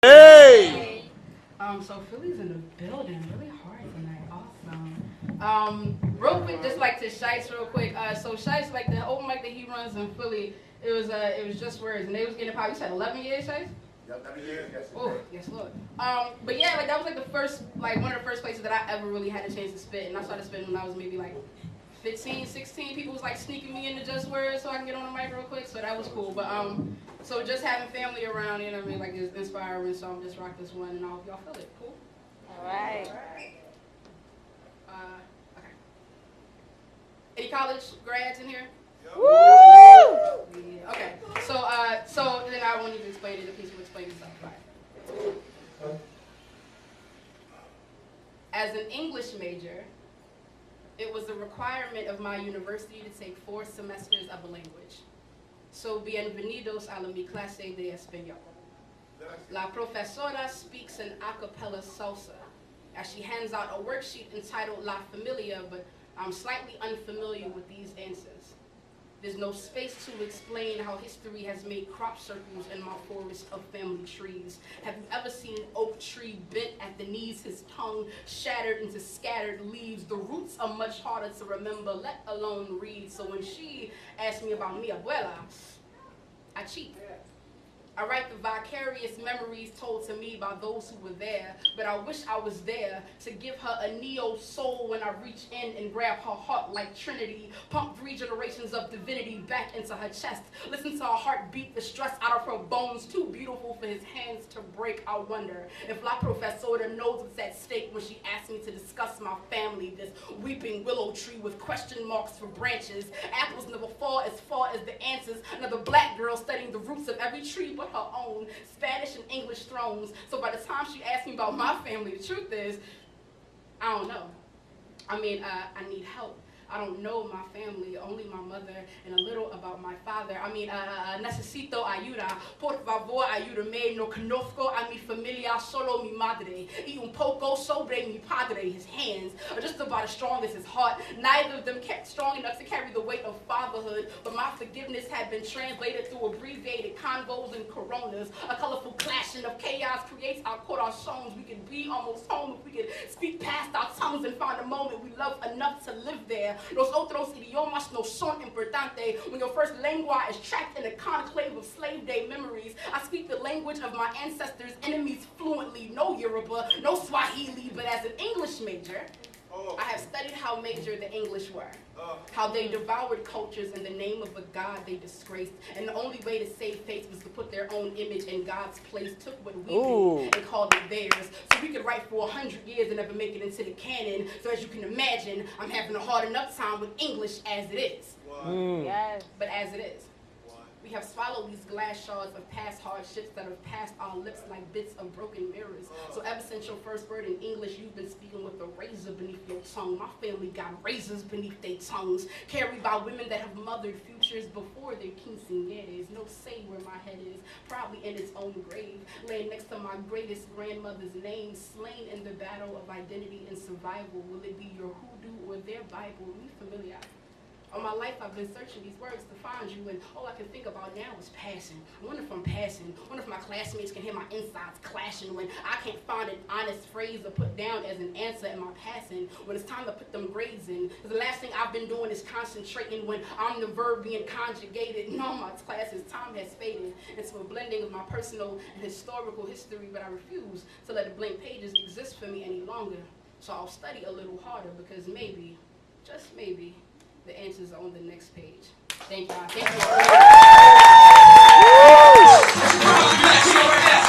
Hey! So Philly's in the building, really hard tonight. Awesome. Real quick, just like to Shites real quick. So Shites, like the open mic that he runs in Philly, it was just words, and they was getting popped. You said 11 years, Shites? Yep, 11 years, yes. Oh, yes, Lord. But yeah, like that was like the first, like one of the first places that I ever really had a chance to spit, and I started spitting when I was maybe like 15, 16. People was like sneaking me into just words so I can get on the mic real quick, so that was cool. But so just having family around, you know what I mean, like is inspiring. So I'm just rock this one, and I hope y'all feel it. Cool. All right. Okay. Any college grads in here? Woo! Yeah. Okay. So then I won't even explain it. The piece will explain itself. Right. As an English major, it was a requirement of my university to take 4 semesters of a language. So bienvenidos a mi clase de español. La profesora speaks an a cappella salsa as she hands out a worksheet entitled La Familia, but I'm slightly unfamiliar with these answers. There's no space to explain how history has made crop circles in my forest of family trees. Have you ever seen an oak tree bent at the knees, his tongue shattered into scattered leaves? The roots are much harder to remember, let alone read. So when she asked me about mi abuela, I cheat. I write the vicarious memories told to me by those who were there, but I wish I was there to give her a neo soul when I reach in and grab her heart like Trinity, pump 3 generations of divinity back into her chest, listen to her heart beat the stress out of her bones, too beautiful for his hands to break. I wonder if La Profesora knows what's at stake when she asked me to discuss my family, this weeping willow tree with question marks for branches. Apples never fall as far as the answers. Another black girl studying the roots of every tree but her own, Spanish and English thrones. So by the time she asked me about my family, the truth is, I don't know. I mean, I need help. I don't know my family, only my mother and a little about my father. I mean, necesito ayuda. Por favor, ayúdame. No conozco a mi familia, solo mi madre. Y un poco sobre mi padre. His hands are just about as strong as his heart. Neither of them kept strong enough to carry the weight of fatherhood, but my forgiveness had been translated through abbreviated convos and coronas. A colorful clashing of chaos creates our corazones. We could be almost home if we could speak past our tongues and find a moment we love enough to live there. Los otros idiomas no son importante. When your first lengua is trapped in a conclave of slave day memories, I speak the language of my ancestors' enemies fluently. No Yoruba, no Swahili, but as an English major, I have studied how major the English were, how they devoured cultures in the name of a God they disgraced, and the only way to save face was to put their own image in God's place, took what we did and called it theirs. So we could write for 100 years and never make it into the canon. So as you can imagine, I'm having a hard enough time with English as it is. Yes. But as it is. We have swallowed these glass shards of past hardships that have passed our lips like bits of broken mirrors. So ever since your first word in English, you've been speaking with a razor beneath your tongue. My family got razors beneath their tongues, carried by women that have mothered futures before their quinceañeras. No say where my head is, probably in its own grave, laying next to my greatest grandmother's name, slain in the battle of identity and survival. Will it be your hoodoo or their Bible? Me familiar. All my life I've been searching these words to find you, and all I can think about now is passing. I wonder if I'm passing. I wonder if my classmates can hear my insides clashing when I can't find an honest phrase to put down as an answer in my passing. When it's time to put them grades in, because the last thing I've been doing is concentrating when I'm the verb being conjugated. In all my classes, time has faded into a blending of my personal and historical history, but I refuse to let the blank pages exist for me any longer. So I'll study a little harder, because maybe, just maybe, the answers are on the next page. Thank y'all. Thank you.